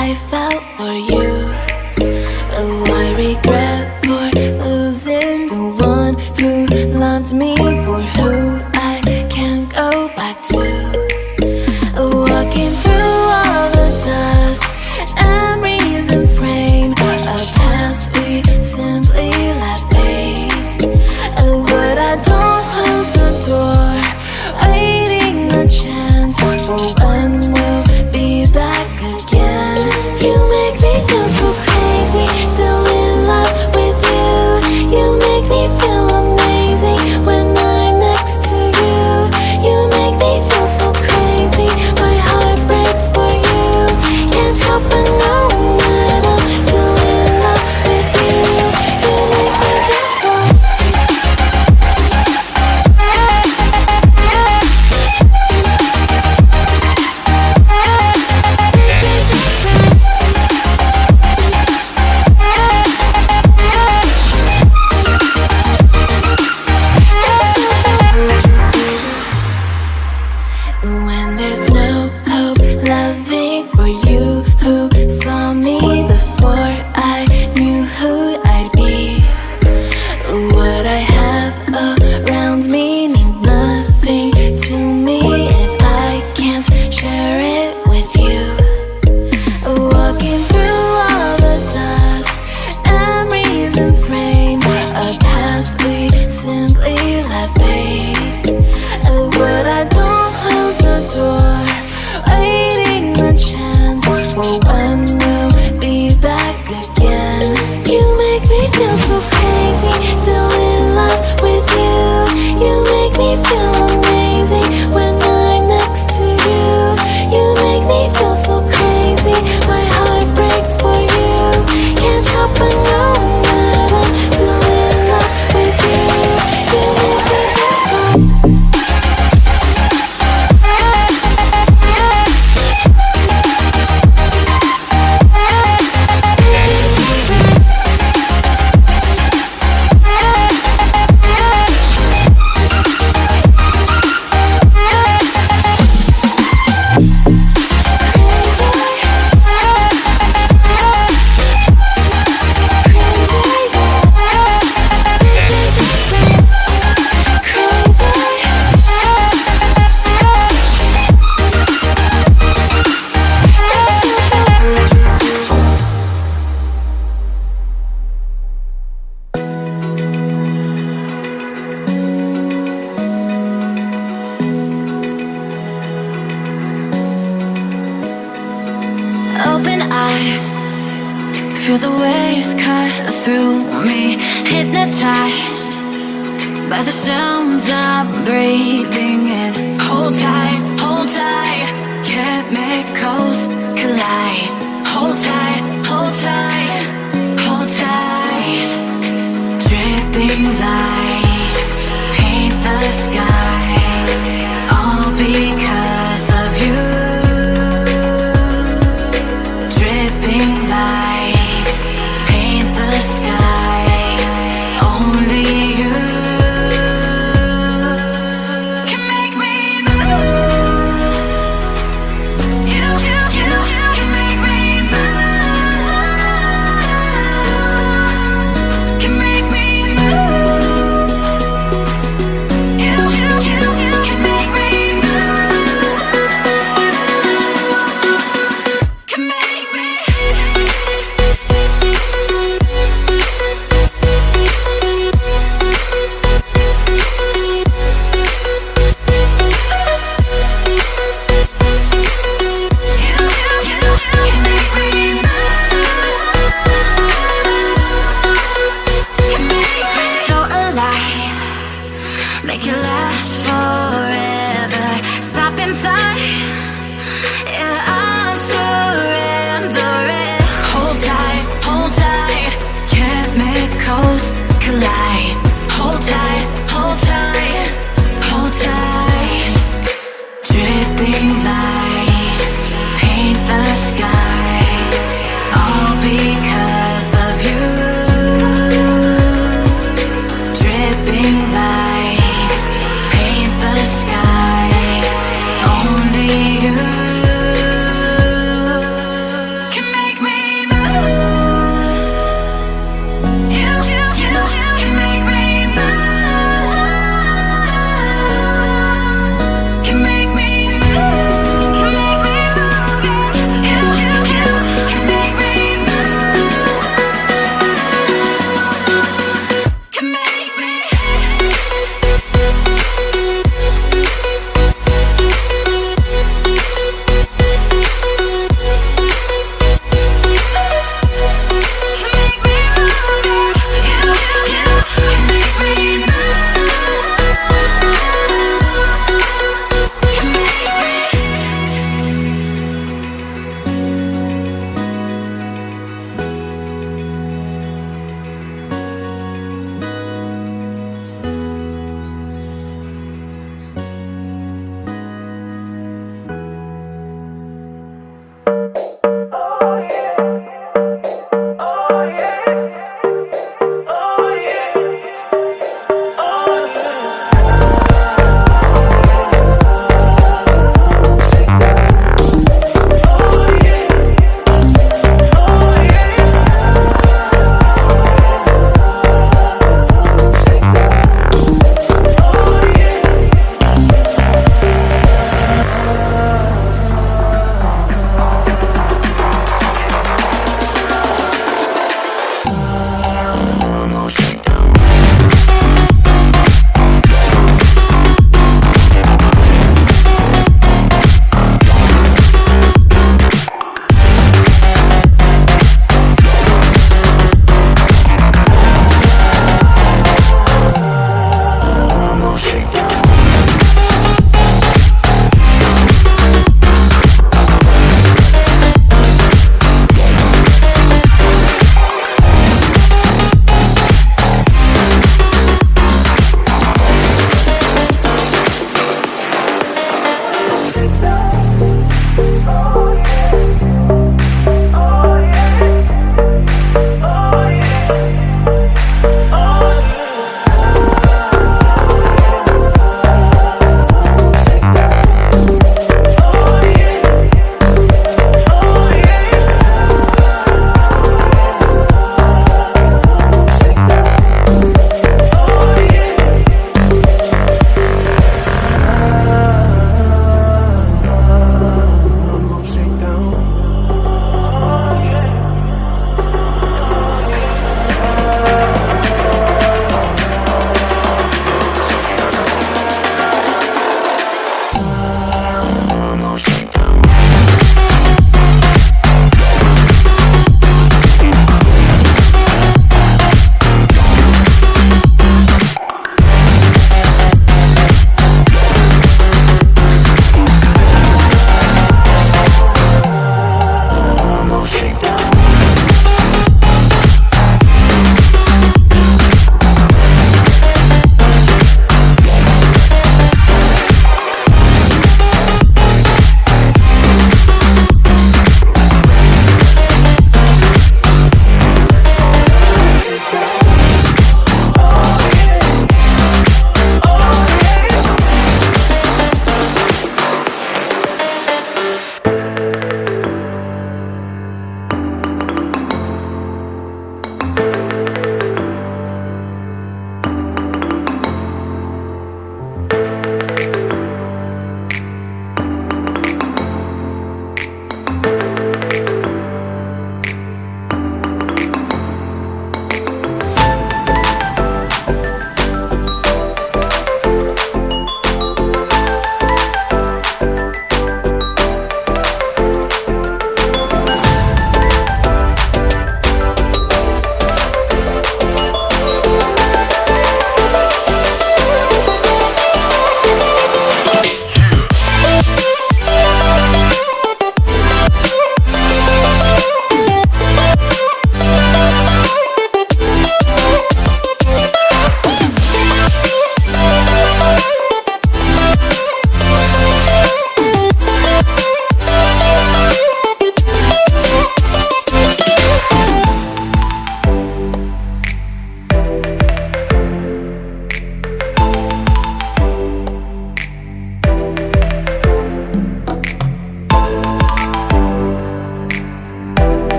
I felt for you. Oh, I regret for losing the one who loved me, for who I can't go back to. Walking through all the dust, memories and frame, a past we simply let fade. Oh, but I don't close the door, waiting a chance for when we'll be back again. You make me feel so crazy, still in love with you. You make me feel amazing when I'm next to you. You make me feel so crazy, my heart breaks for you. Can't help but know that I'm still in love with you. You make me feel so. When there's no hope, loving for you who saw me before I knew who I'd be. What I have around me means nothing to me if I can't share it with you. Walking through all the dust, memories and frame, a past we simply let fade. But I don't close the door, waiting the chance for when we'll be back again. You make me feel so crazy, still in love with you. You make me feel amazing when I'm next to you. You make me feel so crazy, my heart breaks for you. Can't help but know that I'm still in love with you. You make me feel so. Open eye, feel the waves cut through me, hypnotized by the sounds I'm breathing in. Hold tight, chemicals collide. Hold tight, hold tight, hold tight. Dripping lights paint the skies, all because of you. Dripping lights paint the skies, only you can make me move. You can make me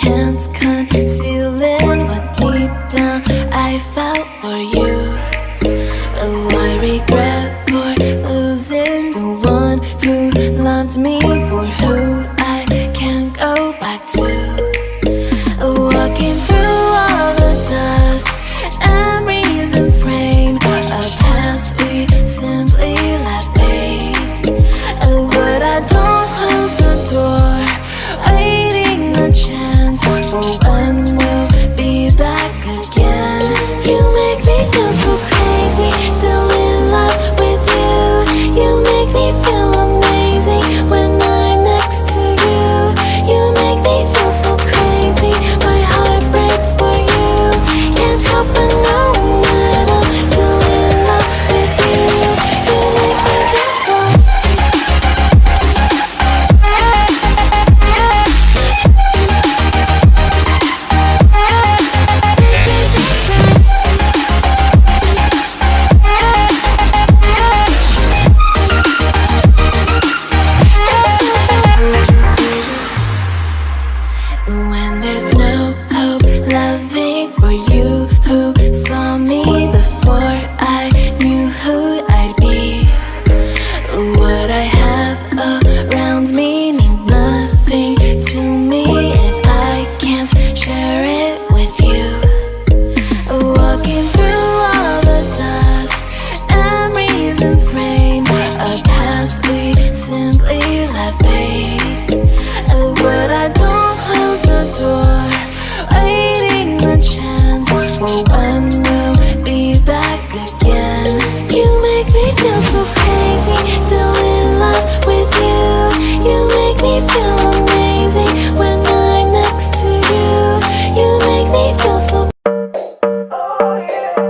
can't conceal it, what deep down I felt for you. Oh, I regret for losing the one who loved me